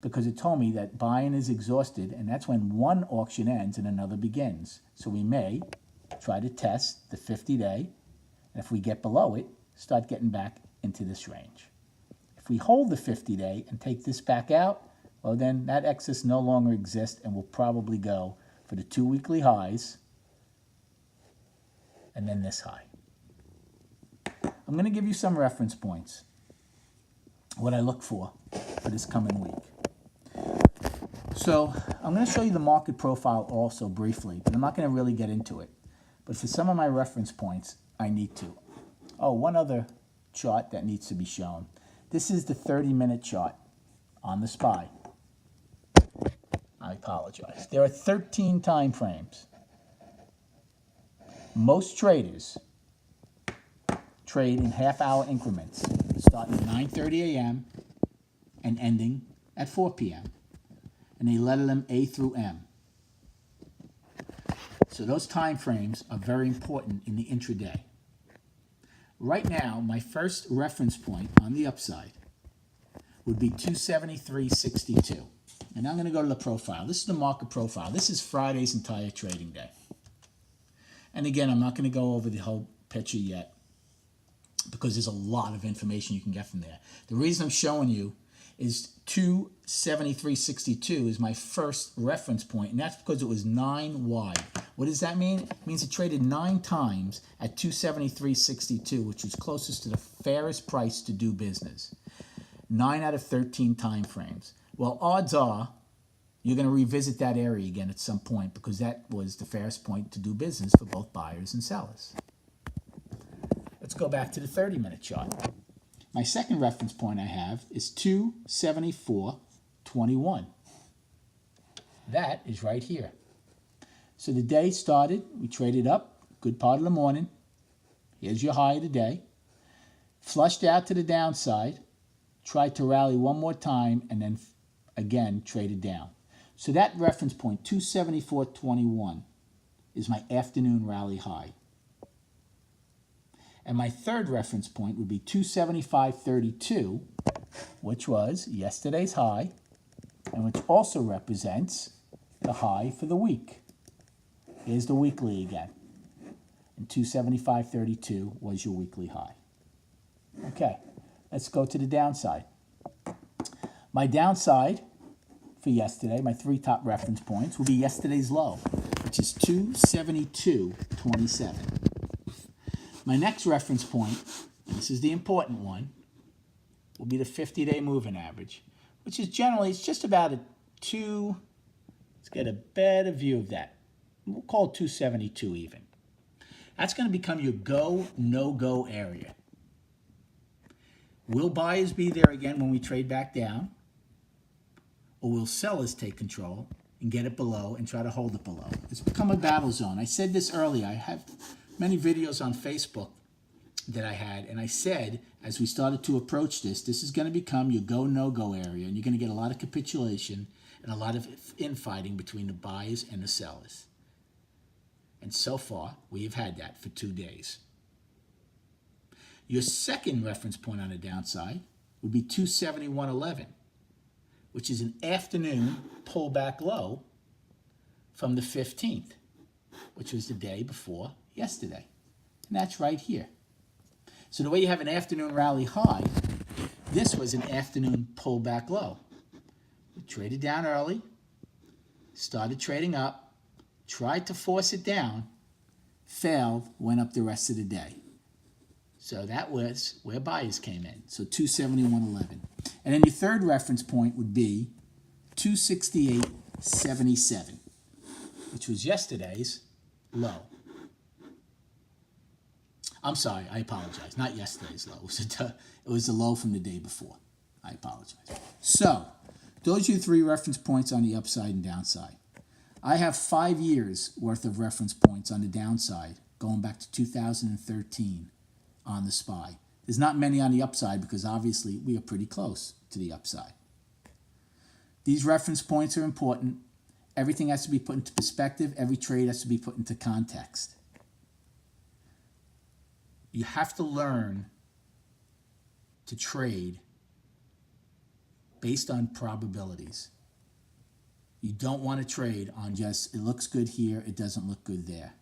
because it told me that buying is exhausted, and that's when one auction ends and another begins. So we may try to test the 50-day, and if we get below it, start getting back into this range. If we hold the 50-day and take this back out, well, then that excess no longer exists, and we'll probably go for the 2 weekly highs and then this high. I'm going to give you some reference points, what I look for this coming week. So I'm going to show you the market profile also briefly, but I'm not going to really get into it. But for some of my reference points, I need to. Oh, one other chart that needs to be shown. This is the 30-minute chart on the SPY. I apologize. There are 13 time frames. Most traders trade in half-hour increments, starting at 9:30 a.m. and ending at 4 p.m. And they letter them A through M. So those time frames are very important in the intraday. Right now, my first reference point on the upside would be 273.62. And I'm going to go to the profile. This is the market profile. This is Friday's entire trading day. And again, I'm not going to go over the whole picture yet because there's a lot of information you can get from there. The reason I'm showing you is 273.62 is my first reference point, and that's because it was 9 wide. What does that mean? It means it traded 9 times at 273.62, which is closest to the fairest price to do business. 9 out of 13 time frames. Well, odds are you're going to revisit that area again at some point because that was the fairest point to do business for both buyers and sellers. Let's go back to the 30-minute chart. My second reference point I have is 274.21. That is right here. So the day started, we traded up, good part of the morning. Here's your high of the day. Flushed out to the downside, tried to rally one more time, and then again traded down. So that reference point, 274.21, is my afternoon rally high. And my third reference point would be 275.32, which was yesterday's high, and which also represents the high for the week. Here's the weekly again. And 275.32 was your weekly high. Okay, let's go to the downside. My downside for yesterday, my 3 top reference points, will be yesterday's low, which is 272.27. My next reference point, and this is the important one, will be the 50-day moving average, which is generally, it's just about a 2, let's get a better view of that. We'll call it 272 even. That's going to become your go, no-go area. Will buyers be there again when we trade back down? Or will sellers take control and get it below and try to hold it below? It's become a battle zone. I said this earlier. I have many videos on Facebook that I had, and I said, as we started to approach this, this is going to become your go, no-go area, and you're going to get a lot of capitulation and a lot of infighting between the buyers and the sellers. And so far, we have had that for 2 days. Your second reference point on the downside would be 271.11, which is an afternoon pullback low from the 15th, which was the day before yesterday. And that's right here. So the way you have an afternoon rally high, this was an afternoon pullback low. We traded down early, started trading up, tried to force it down, failed, went up the rest of the day. So that was where buyers came in. So 271.11. And then your third reference point would be 268.77, which was yesterday's low. I'm sorry, I apologize. Not yesterday's low. It was the low from the day before. I apologize. So those are your 3 reference points on the upside and downside. I have 5 years worth of reference points on the downside going back to 2013 on the SPY. There's not many on the upside because obviously we are pretty close to the upside. These reference points are important. Everything has to be put into perspective. Every trade has to be put into context. You have to learn to trade based on probabilities. You don't want to trade on just, it looks good here, it doesn't look good there.